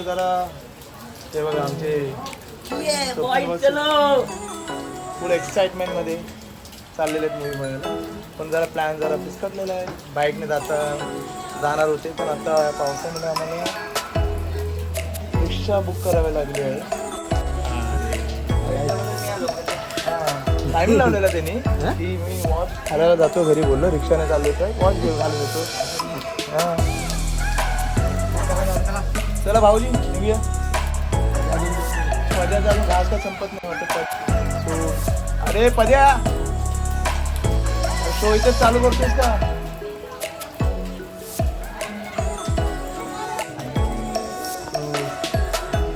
जरा ते बघा आमचे फुल एक्साइटमेंट मध्ये चाललेले आहेत मूवी बघायला. पण जरा प्लॅन जरा फिसकटलेला आहे. बाईकने जाणार होते पण आता पावसामुळे आम्हाला रिक्षा बुक करावी लागली आहे. टाइम लावलेला त्यांनी की मी वॉच घालायला जातो घरी, बोललो रिक्षाने चाललो होतो, वॉच घेऊन घालून येतो. हां चला भाऊजी निघूया. पद्याचा अजून घास का संपत नाही वाटत. सो अरे पद्या शो इथेच चालू करतोस का?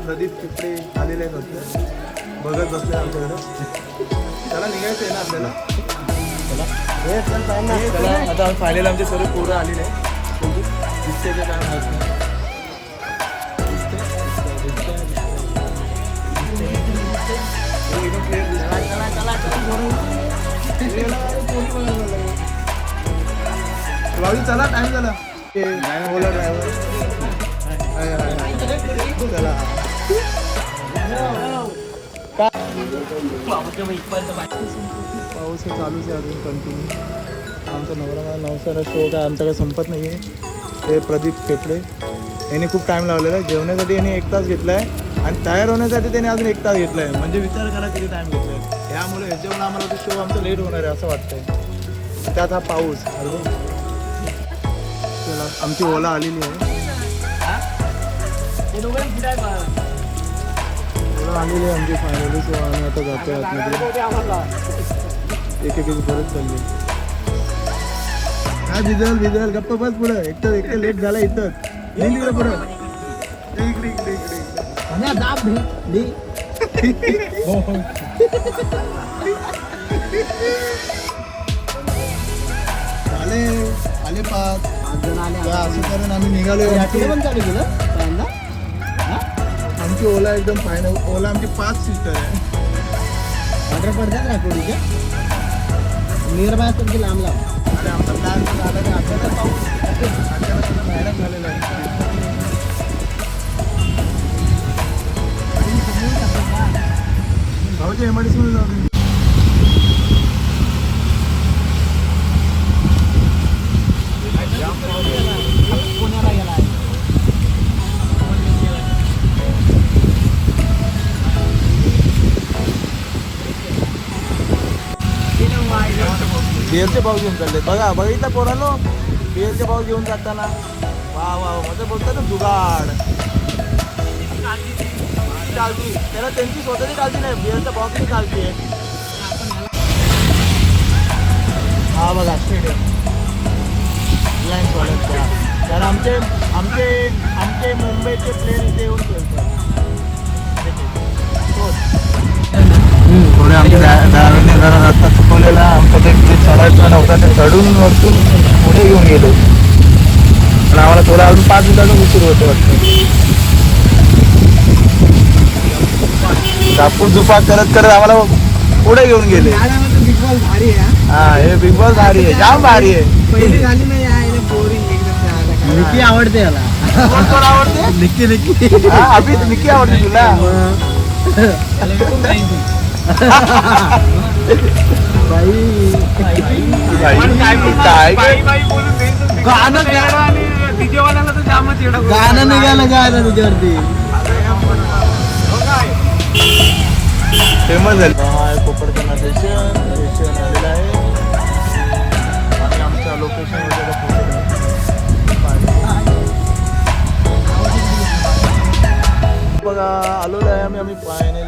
प्रदीप पिपळे आलेले आहेत होते, बघत बसले आमच्याकडे. त्याला निघायचं आहे ना आपल्याला. चला आता फायनल आमचे सर्व पोरं आलेले आहे. दिसते ते काय माहित नाही. भाऊजी चला टाइम झाला. ओला ड्रायव्हर चला. पाऊस चालूच आहे अजून कंटिन्यू. आमचा नवसाला शो काय आमच्याकडे संपत नाही आहे. ते प्रदीप पेपळे यांनी खूप टाईम लावलेला आहे. जेवण्यासाठी यांनी 1 तास घेतला आहे आणि तयार होण्यासाठी त्यांनी अजून 1 तास घेतला आहे. म्हणजे विचार करा किती टाईम घेतला आहे. त्यामुळे ह्याच्यामुळे आम्हाला तो शो आमचा लेट होणार आहे असं वाटतंय. त्यात हा पाऊस. चला आमची ओला आलेली आहे. ओला आलेली आहे आमची फायनली. सो आम्ही आता जातोय आतमध्ये. एक परत चालली. काय भिजल गप्पा बस पुढं. एकटं लेट झाला इथं. इकडे पुढं इकडे आले 5 जण आले. असं करून आम्ही निघालो. आमची ओला एकदम फायनल. ओला आमची 5 सीटर आहे. ऑर्डर पडतात राठोडीच्या नियर बाय तुमची लांब अरे आमचा प्लॅन झाला नाही. आपल्याला पाऊस मॅडम झालेला आहे. भाऊजी एमआयडीसी मध्ये जाऊ. पुण्याला गेला आहे. बिअरचे भाव घेऊन चालले बघा. बघितलं पोरांनो बिअरचे भाव घेऊन जाताना. वा वा म्हणजे बोलतात ना जुगाड. चालती त्याला त्यांची स्वतःची चालती नाही. बिअरचा भाव किती चालती आहे. हा बघा स्टेडियम रिलायन्स कॉलेजचा. तर आमचे आमचे आमचे मुंबईचे प्लेयर इथे येऊन खेळतात. थोडे आमच्या ड्रायव्हरने जरा रस्ता चुकवलेला. आमचं ते चढायचं नव्हता ते चढून वरतून पुढे घेऊन गेलो. पण आम्हाला थोडा अजून 5 मिनिटाचं उशीर होतो वाटतं. झापून झुपाट करत करत आम्हाला पुढे घेऊन गेले. बिग बॉस भारी आहे. हा हे बिग बॉस भारी आहे. जाम भारी आहे. पहिली झाली नाही निक्की आवडते याला. कोण आवडते? निक्की हा अभि निक्की आवडते तुला. गाणं निघालं गायला तुझ्यावरती फेमस झालं. कोपरगाव स्टेशन आलेलं आहे. आणि आमच्या लोकेशन वगैरे बघा आलेलो आहे आम्ही फायनली.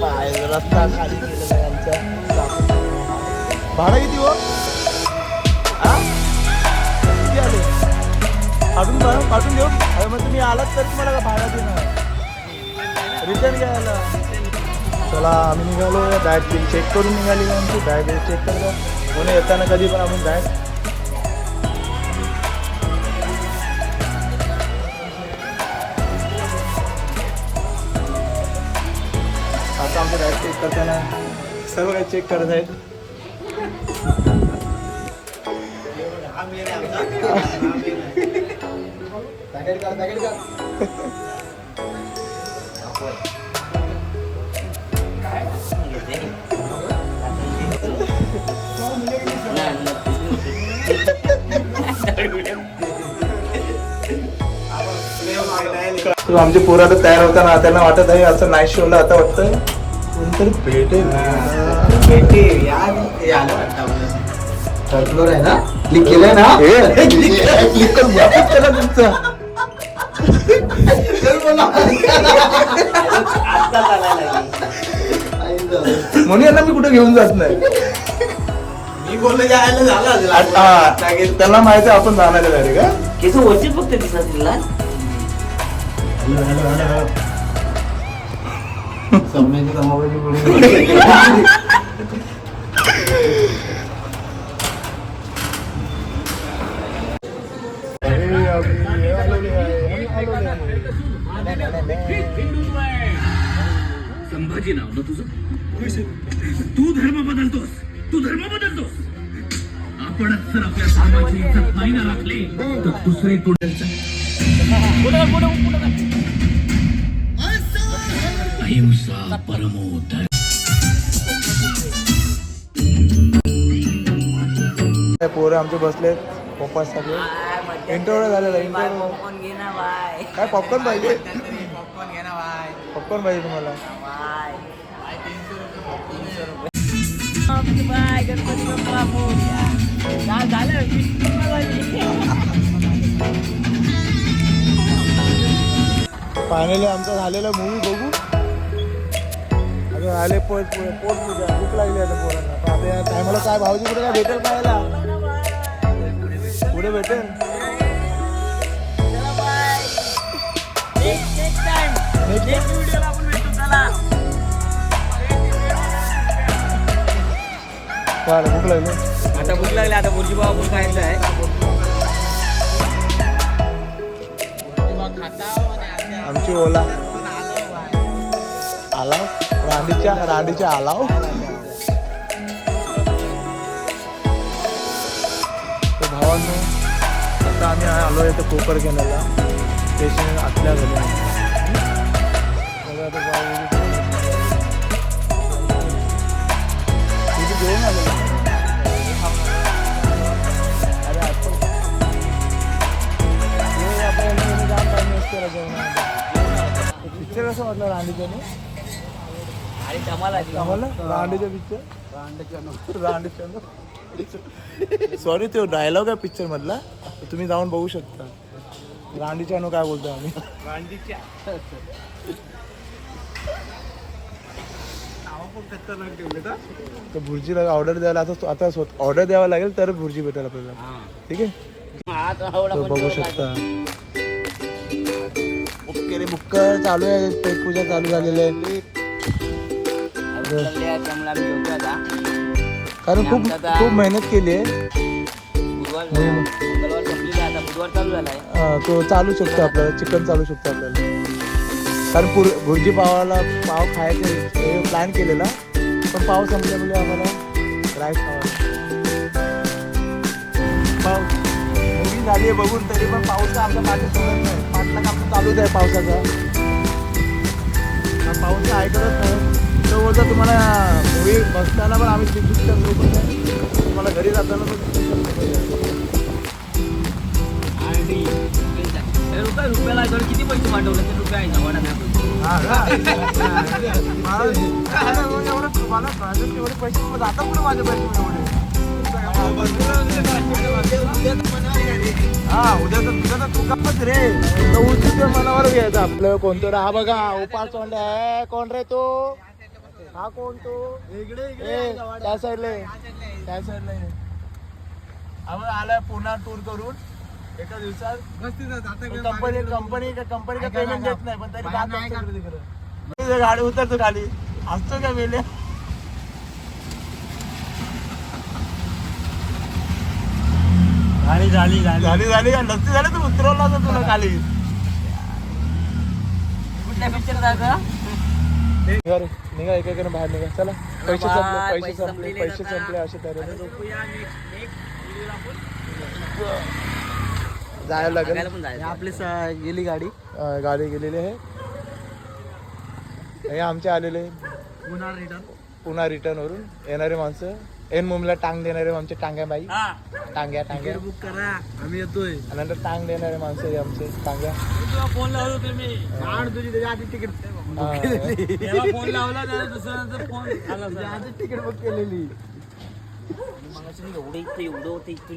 बाहेर रस्ता खाली केलेला आहे आमचा. भाडं किती हो? किती आले? काढून देऊ. अरे मग तुम्ही आलात तर तुम्हाला का भाडा देणार रिटर्न घ्यायला. चला आम्ही निघालो. बॅग बिल चेक करून निघाली. आमची बॅग चेक करतो कोणी येताना कधी पण आपण बॅग. आता आमचं बॅग चेक करताना सर्व काही चेक करत आहेत. तर आमचे पोरं आता तयार होताना त्यांना वाटत आहे असं नाही शिवलं आता वाटतं कोणतरी भेटेल थर्ड फ्लोर आहे ना क्लिक केलंय ना क्लिक करून वापस केला तुमचा म्हणून यांना मी कुठे घेऊन जात नाही मी बोललो जायला झालं त्यांना माहिती आहे आपण जाणार आहे डायरेक्ट का केस वरती फक्त दिसत तिला समजायची कमावली संभाजी नाव ना तुझं तू धर्म बदलतोस आपणच जर आपल्या धर्माची इज्जत नाही ना राखली तर दुसरे अहिंसा परमो धर्म. पोरं आमचे बसलेत पप्पा सगळे इंटरव्ह्यू झालेला इंटरव्ह्यू घे ना बाय काय पॉपकॉर्न पाहिजे पॉपकॉर्न घे ना बाय पॉपकॉर्न पाहिजे तुम्हाला बाय गणपती बाप्पा मोरया. झालं फायनली आमचा झालेला मूवी बघू आता आले पोट पूजा भूक लागली आता पोरांना पण आता या टायमाला काय भाऊजी कुठे काय भेटेल पाहायला पुढे भेटेल पाहायला भूक लागली आता भूक लागली आता बुर्जी बाबा भूक खायचं आहे आमची ओला आलाव रांडीच्या आलाव तर भावांनो आता आम्ही आलो आहे तर कोपर घेण्याला स्टेशन आतल्या घरी घेऊन आलेलो अरे आपण जाम टाइम वेस्ट केला जेवणामध्ये पिक्चर कसं वाटलं रांडीच्याने आणि कमाला रांडीचा पिक्चर सॉरी तो डायलॉग आहे पिक्चर मधला तुम्ही जाऊन बघू शकता रांडीच्या नो काय बोलतो आम्ही तर भुर्जीला ऑर्डर द्यायला आता ऑर्डर द्यावं लागेल तर भुर्जी भेटेल आपल्याला ठीक आहे तो बघू शकता ओके रे बुक्क चालू आहे पेट पूजा चालू झालेली आहे कारण खूप मेहनत केली आहे बुधवार चालू झालाय तो चालू शकतो आपल्याला चिकन चालू शकतो आपल्याला कारण भुर्जी पाव खायचं प्लॅन केलेला पण पाव संपल्यामुळे आम्हाला राईस खावा मूवी झाली आहे बघून तरी पण पावसा आमच्या पाठी सोडत नाही पाठला काम चालूच आहे पावसाचा पाऊस ऐकतच नाही तो बोलतो तुम्हाला मूवी बसताना पण आम्ही पिक्चर सोबत आहे तुम्हाला घरी जाताना पण रुपयाला किती पैसे पाठवले ते रुपये आहे ना वाडा एवढे पैसे जाता कुठे माझे पैसे उद्या तर तू कपच रे उचित मनावर घ्यायचं आपलं कोणतं हा बघा उपास आहे कोण रे तो हा कोण तो त्या साईडला आपण आलाय पुन्हा टूर करून एका दिवसात कंपनी का पेमेंट देत नाही पण तरी गाडी उतरतो खाली असतो का वेळे झाली का नसती झाली तू उतरवला होता तुला खाली कुठल्या पिक्चर जायचं निघा एकाकडे बाहेर निघा चला पैसे संपले असे तऱ्हेने जायला लागेल. बघायला पण जायचं. आपली गेली गाडी गाडी गेलेली आहे. हे आमचे आलेले पुन्हा रिटर्न. पुन्हा रिटर्न वरून येणारे माणसं. एन मुमला टांग देणारे आमचे टांग्या बाई. टांग्या टांग्या बुक करा आम्ही येतोय. नंतर टांग देणारे माणसं हे आमचे टांग्या. तुला फोन लावला होता मी. तुझी त्याच्या आधी तिकीट फोन लावला दुसऱ्या फोन आला. तिकीट बुक केलेली. मग एवढं होते इथून